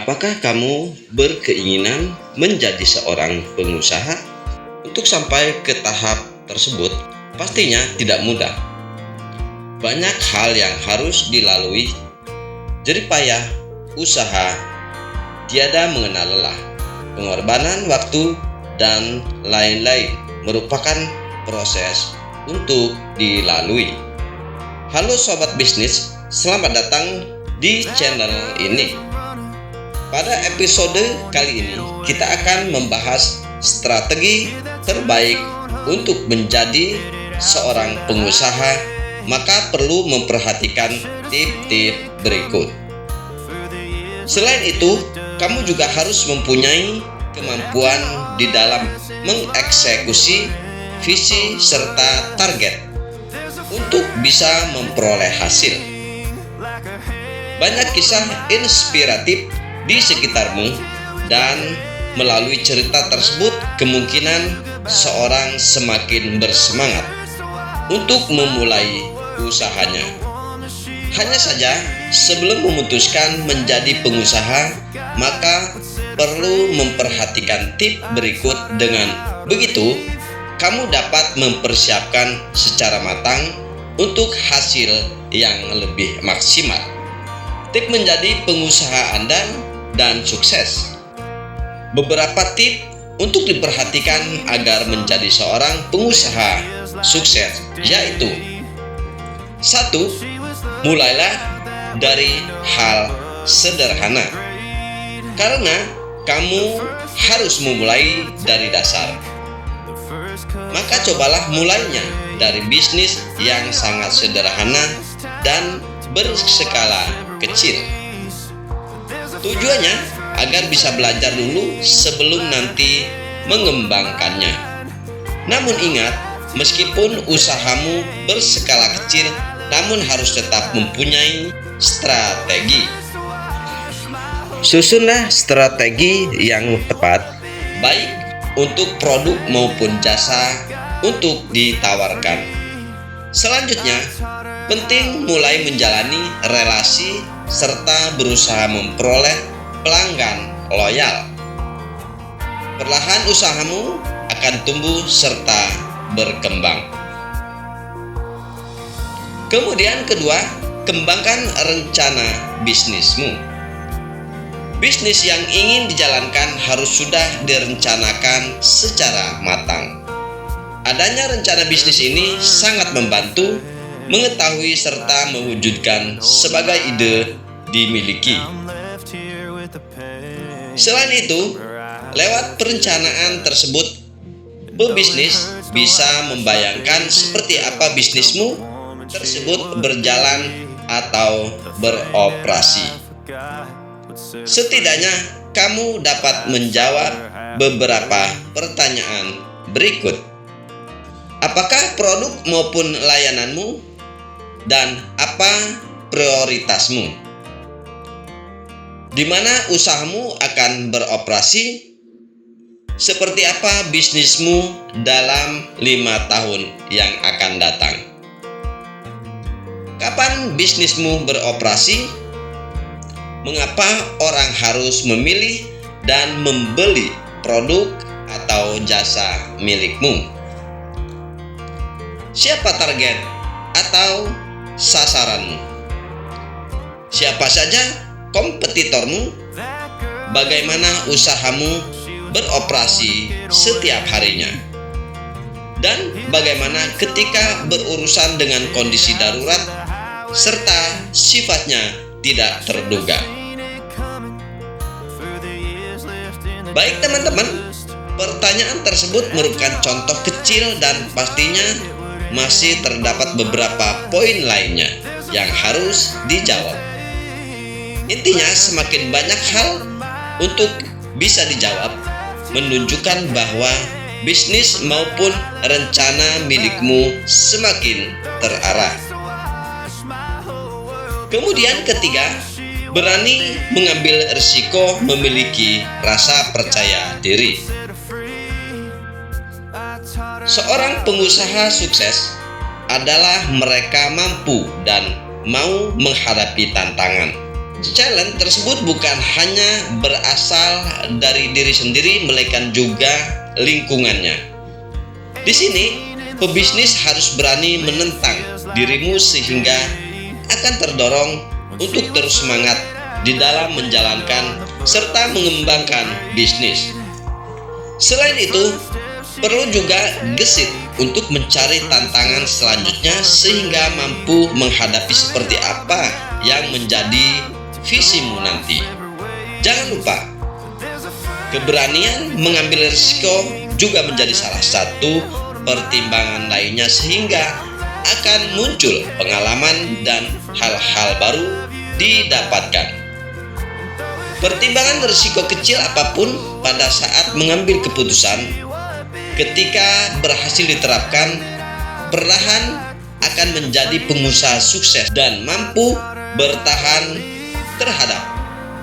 Apakah kamu berkeinginan menjadi seorang pengusaha? Untuk sampai ke tahap tersebut, pastinya tidak mudah. Banyak hal yang harus dilalui, jerih payah, usaha, tiada mengenal lelah, pengorbanan waktu, dan lain-lain merupakan proses untuk dilalui. Halo Sobat Bisnis, selamat datang di channel ini. Pada episode kali ini, kita akan membahas strategi terbaik untuk menjadi seorang pengusaha, maka perlu memperhatikan tip-tip berikut. Selain itu, kamu juga harus mempunyai kemampuan di dalam mengeksekusi visi serta target untuk bisa memperoleh hasil. Banyak kisah inspiratif di sekitarmu, dan melalui cerita tersebut kemungkinan seorang semakin bersemangat untuk memulai usahanya. Hanya saja sebelum memutuskan menjadi pengusaha, maka perlu memperhatikan tip berikut. Dengan begitu, kamu dapat mempersiapkan secara matang untuk hasil yang lebih maksimal. Tip menjadi pengusaha andal dan sukses. Beberapa tip untuk diperhatikan agar menjadi seorang pengusaha sukses, yaitu 1. Mulailah dari hal sederhana. Karena kamu harus memulai dari dasar, maka cobalah mulainya dari bisnis yang sangat sederhana dan berskala kecil. Tujuannya agar bisa belajar dulu sebelum nanti mengembangkannya. Namun ingat, meskipun usahamu berskala kecil, namun harus tetap mempunyai strategi. Susunlah strategi yang tepat, baik untuk produk maupun jasa untuk ditawarkan. Selanjutnya, penting mulai menjalani relasi serta berusaha memperoleh pelanggan loyal. Perlahan usahamu akan tumbuh serta berkembang. Kemudian kedua, kembangkan rencana bisnismu. Bisnis yang ingin dijalankan harus sudah direncanakan secara matang. Adanya rencana bisnis ini sangat membantu mengetahui serta mewujudkan sebagai ide dimiliki. Selain itu, lewat perencanaan tersebut, pebisnis bisa membayangkan seperti apa bisnismu tersebut berjalan atau beroperasi. Setidaknya kamu dapat menjawab beberapa pertanyaan berikut. Apakah produk maupun layananmu, dan apa prioritasmu? Di mana usahamu akan beroperasi? Seperti apa bisnismu dalam 5 tahun yang akan datang? Kapan bisnismu beroperasi? Mengapa orang harus memilih dan membeli produk atau jasa milikmu? Siapa target atau sasaranmu? Siapa saja kompetitormu? Bagaimana usahamu beroperasi setiap harinya? Dan bagaimana ketika berurusan dengan kondisi darurat serta sifatnya tidak terduga? Baik teman-teman, pertanyaan tersebut merupakan contoh kecil dan pastinya masih terdapat beberapa poin lainnya yang harus dijawab. Intinya, semakin banyak hal untuk bisa dijawab, menunjukkan bahwa bisnis maupun rencana milikmu semakin terarah. Kemudian ketiga, berani mengambil risiko, memiliki rasa percaya diri. Seorang pengusaha sukses adalah mereka mampu dan mau menghadapi tantangan. Challenge tersebut bukan hanya berasal dari diri sendiri, melainkan juga lingkungannya. Di sini, pebisnis harus berani menentang dirimu sehingga akan terdorong untuk terus semangat di dalam menjalankan serta mengembangkan bisnis. Selain itu, perlu juga gesit untuk mencari tantangan selanjutnya sehingga mampu menghadapi seperti apa yang menjadi visimu nanti. Jangan lupa, keberanian mengambil risiko juga menjadi salah satu pertimbangan lainnya sehingga akan muncul pengalaman dan hal-hal baru didapatkan. Pertimbangan risiko kecil apapun pada saat mengambil keputusan, ketika berhasil diterapkan, perlahan akan menjadi pengusaha sukses dan mampu bertahan terhadap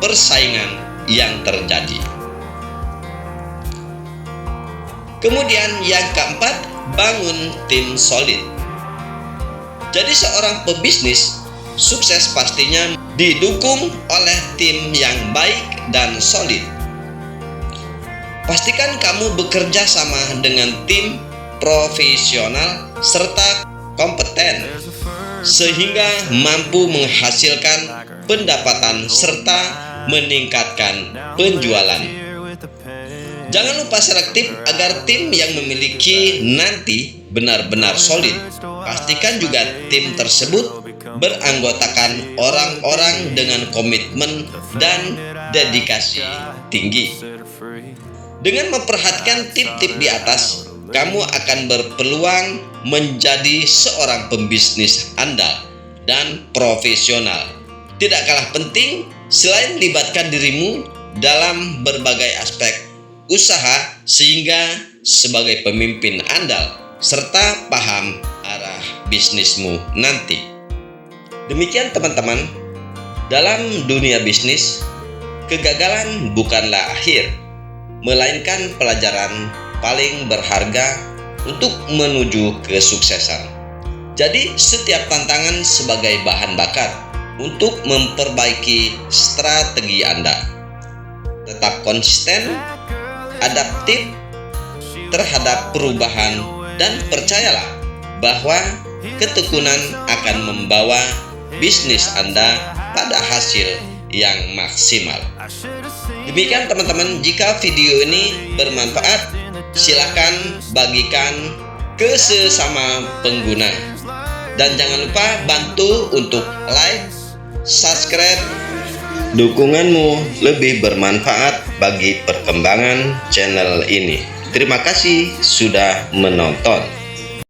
persaingan yang terjadi. Kemudian yang keempat, bangun tim solid. Jadi seorang pebisnis sukses pastinya didukung oleh tim yang baik dan solid. Pastikan kamu bekerja sama dengan tim profesional serta kompeten sehingga mampu menghasilkan pendapatan serta meningkatkan penjualan. Jangan lupa selektif agar tim yang memiliki nanti benar-benar solid. Pastikan juga tim tersebut beranggotakan orang-orang dengan komitmen dan dedikasi tinggi. Dengan memperhatikan tip-tip di atas, kamu akan berpeluang menjadi seorang pembisnis andal dan profesional. Tidak kalah penting, selain libatkan dirimu dalam berbagai aspek usaha sehingga sebagai pemimpin andal serta paham arah bisnismu nanti. Demikian teman-teman, dalam dunia bisnis, kegagalan bukanlah akhir, melainkan pelajaran paling berharga untuk menuju kesuksesan. Jadi setiap tantangan sebagai bahan bakar untuk memperbaiki strategi Anda. Tetap konsisten, adaptif terhadap perubahan, dan percayalah bahwa ketekunan akan membawa bisnis Anda pada hasil yang maksimal. Demikian teman-teman, jika video ini bermanfaat, silakan bagikan ke sesama pengguna. Dan jangan lupa bantu untuk like, subscribe. Dukunganmu lebih bermanfaat bagi perkembangan channel ini. Terima kasih sudah menonton.